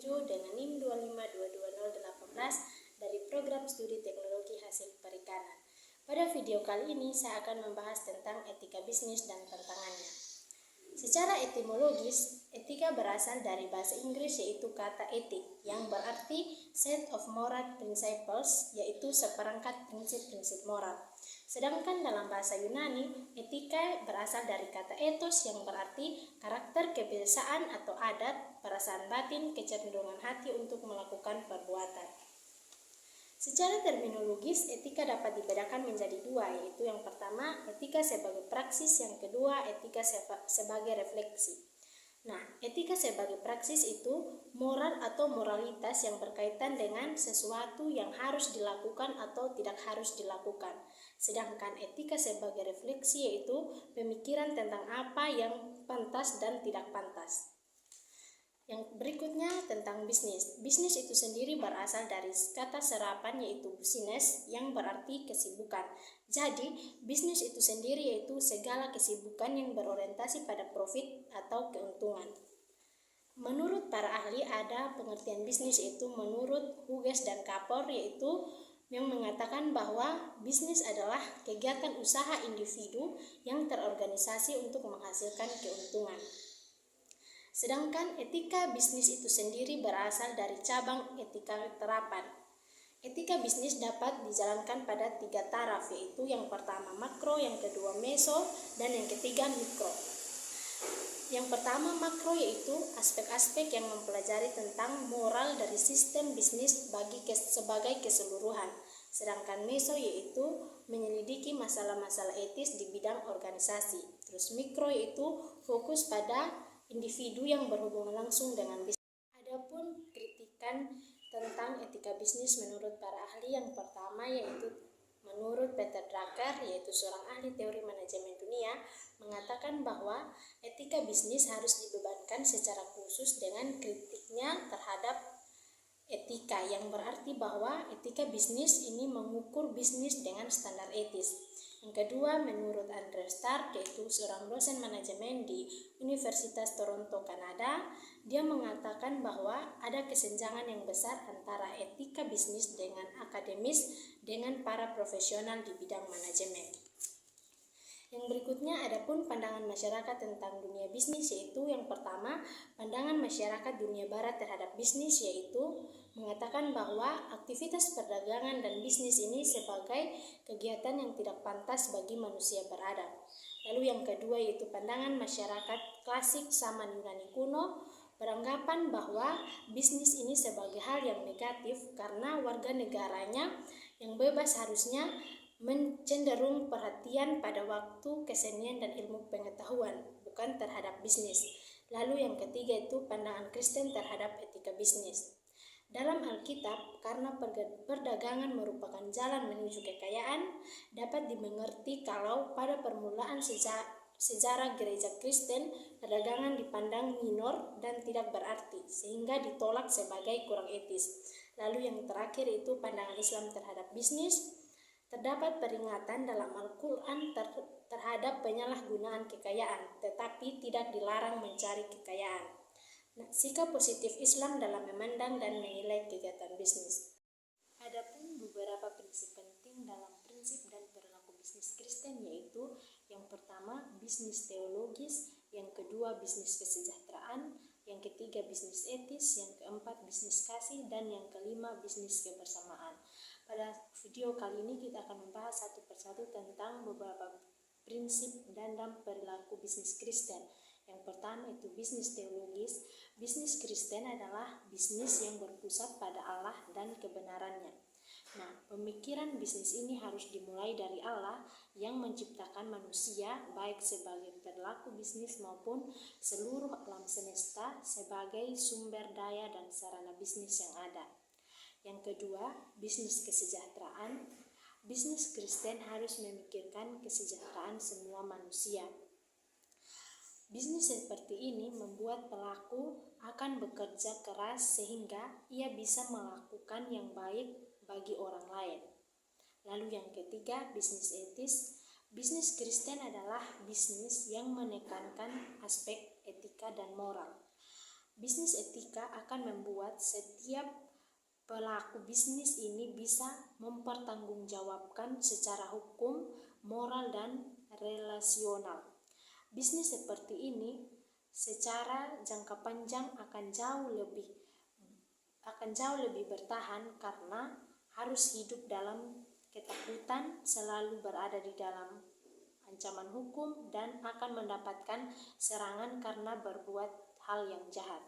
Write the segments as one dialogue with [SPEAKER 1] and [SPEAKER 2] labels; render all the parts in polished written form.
[SPEAKER 1] dengan NIM 2522018 dari Program Studi Teknologi Hasil Perikanan. Pada video kali ini saya akan membahas tentang etika bisnis dan tantangannya. Secara etimologis, etika berasal dari bahasa Inggris yaitu kata etik yang berarti set of moral principles, yaitu seperangkat prinsip-prinsip moral. Sedangkan dalam bahasa Yunani, etika berasal dari kata ethos yang berarti karakter, kebiasaan atau adat, perasaan batin, kecenderungan hati untuk melakukan perbuatan. Secara terminologis, etika dapat dibedakan menjadi dua, yaitu yang pertama, etika sebagai praksis, yang kedua, etika sebagai refleksi. Nah, etika sebagai praksis itu moral atau moralitas yang berkaitan dengan sesuatu yang harus dilakukan atau tidak harus dilakukan. Sedangkan etika sebagai refleksi yaitu pemikiran tentang apa yang pantas dan tidak pantas. Yang berikutnya tentang bisnis. Bisnis itu sendiri berasal dari kata serapan yaitu business yang berarti kesibukan. Jadi, bisnis itu sendiri yaitu segala kesibukan yang berorientasi pada profit atau keuntungan. Menurut para ahli ada pengertian bisnis yaitu menurut Hughes dan Kapor yaitu yang mengatakan bahwa bisnis adalah kegiatan usaha individu yang terorganisasi untuk menghasilkan keuntungan. Sedangkan etika bisnis itu sendiri berasal dari cabang etika terapan. Etika bisnis dapat dijalankan pada 3 taraf, yaitu yang pertama makro, yang kedua meso, dan yang ketiga mikro. Yang pertama makro yaitu aspek-aspek yang mempelajari tentang moral dari sistem bisnis sebagai keseluruhan. Sedangkan meso yaitu menyelidiki masalah-masalah etis di bidang organisasi. Terus mikro yaitu fokus pada individu yang berhubungan langsung dengan bisnis. Adapun kritikan tentang etika bisnis menurut para ahli yang pertama yaitu menurut Peter Drucker yaitu seorang ahli teori manajemen dunia mengatakan bahwa etika bisnis harus dibebankan secara khusus dengan kritiknya terhadap etika yang berarti bahwa etika bisnis ini mengukur bisnis dengan standar etis. Yang kedua, menurut Andrew Stark, yaitu seorang dosen manajemen di Universitas Toronto, Kanada, dia mengatakan bahwa ada kesenjangan yang besar antara etika bisnis dengan akademis dengan para profesional di bidang manajemen. Yang berikutnya adapun pandangan masyarakat tentang dunia bisnis yaitu yang pertama, pandangan masyarakat dunia barat terhadap bisnis yaitu mengatakan bahwa aktivitas perdagangan dan bisnis ini sebagai kegiatan yang tidak pantas bagi manusia beradab. Lalu yang kedua yaitu pandangan masyarakat klasik zaman Yunani kuno beranggapan bahwa bisnis ini sebagai hal yang negatif karena warga negaranya yang bebas harusnya mencenderung perhatian pada waktu kesenian dan ilmu pengetahuan, bukan terhadap bisnis. Lalu yang ketiga itu pandangan Kristen terhadap etika bisnis. Dalam Alkitab, karena perdagangan merupakan jalan menuju kekayaan, dapat dimengerti kalau pada permulaan sejarah gereja Kristen, perdagangan dipandang minor dan tidak berarti, sehingga ditolak sebagai kurang etis. Lalu yang terakhir itu pandangan Islam terhadap bisnis. Terdapat peringatan dalam Al-Quran terhadap penyalahgunaan kekayaan, tetapi tidak dilarang mencari kekayaan. Nah, sikap positif Islam dalam memandang dan menilai kegiatan bisnis. Adapun beberapa prinsip penting dalam prinsip dan perilaku bisnis Kristen yaitu yang pertama bisnis teologis, yang kedua bisnis kesejahteraan, yang ketiga bisnis etis, yang keempat bisnis kasih, dan yang kelima bisnis kebersamaan. Pada video kali ini kita akan membahas satu persatu tentang beberapa prinsip dan perilaku bisnis Kristen. Yang pertama itu bisnis teologis. Bisnis Kristen adalah bisnis yang berpusat pada Allah dan kebenarannya. Nah, pemikiran bisnis ini harus dimulai dari Allah yang menciptakan manusia baik sebagai pelaku bisnis maupun seluruh alam semesta sebagai sumber daya dan sarana bisnis yang ada. Yang kedua, bisnis kesejahteraan. Bisnis Kristen harus memikirkan kesejahteraan semua manusia. Bisnis seperti ini membuat pelaku akan bekerja keras sehingga ia bisa melakukan yang baik bagi orang lain. Lalu yang ketiga, bisnis etis. Bisnis Kristen adalah bisnis yang menekankan aspek etika dan moral. Bisnis etika akan membuat setiap pelaku bisnis ini bisa mempertanggungjawabkan secara hukum, moral, dan relasional. Bisnis seperti ini secara jangka panjang akan jauh lebih bertahan karena harus hidup dalam ketakutan, selalu berada di dalam ancaman hukum, dan akan mendapatkan serangan karena berbuat hal yang jahat.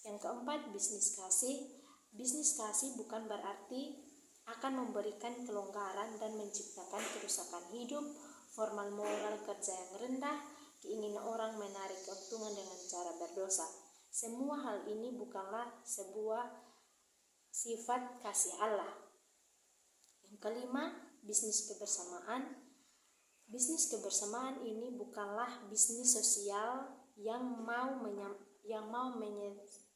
[SPEAKER 1] Yang keempat, bisnis kasih. Bisnis kasih bukan berarti akan memberikan kelonggaran dan menciptakan kerusakan hidup, formal moral kerja yang rendah, keinginan orang menarik keuntungan dengan cara berdosa. Semua hal ini bukanlah sebuah sifat kasih Allah. Yang kelima, bisnis kebersamaan. Bisnis kebersamaan ini bukanlah bisnis sosial yang mau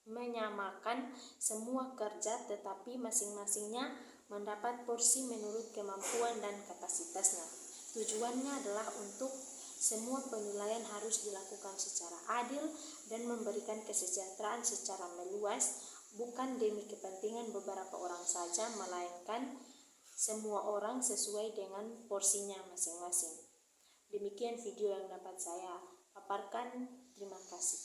[SPEAKER 1] menyamakan semua kerja, tetapi masing-masingnya mendapat porsi menurut kemampuan dan kapasitasnya. Tujuannya adalah untuk semua penilaian harus dilakukan secara adil dan memberikan kesejahteraan secara meluas, bukan demi kepentingan beberapa orang saja, melainkan semua orang sesuai dengan porsinya masing-masing. Demikian video yang dapat saya paparkan. Terima kasih.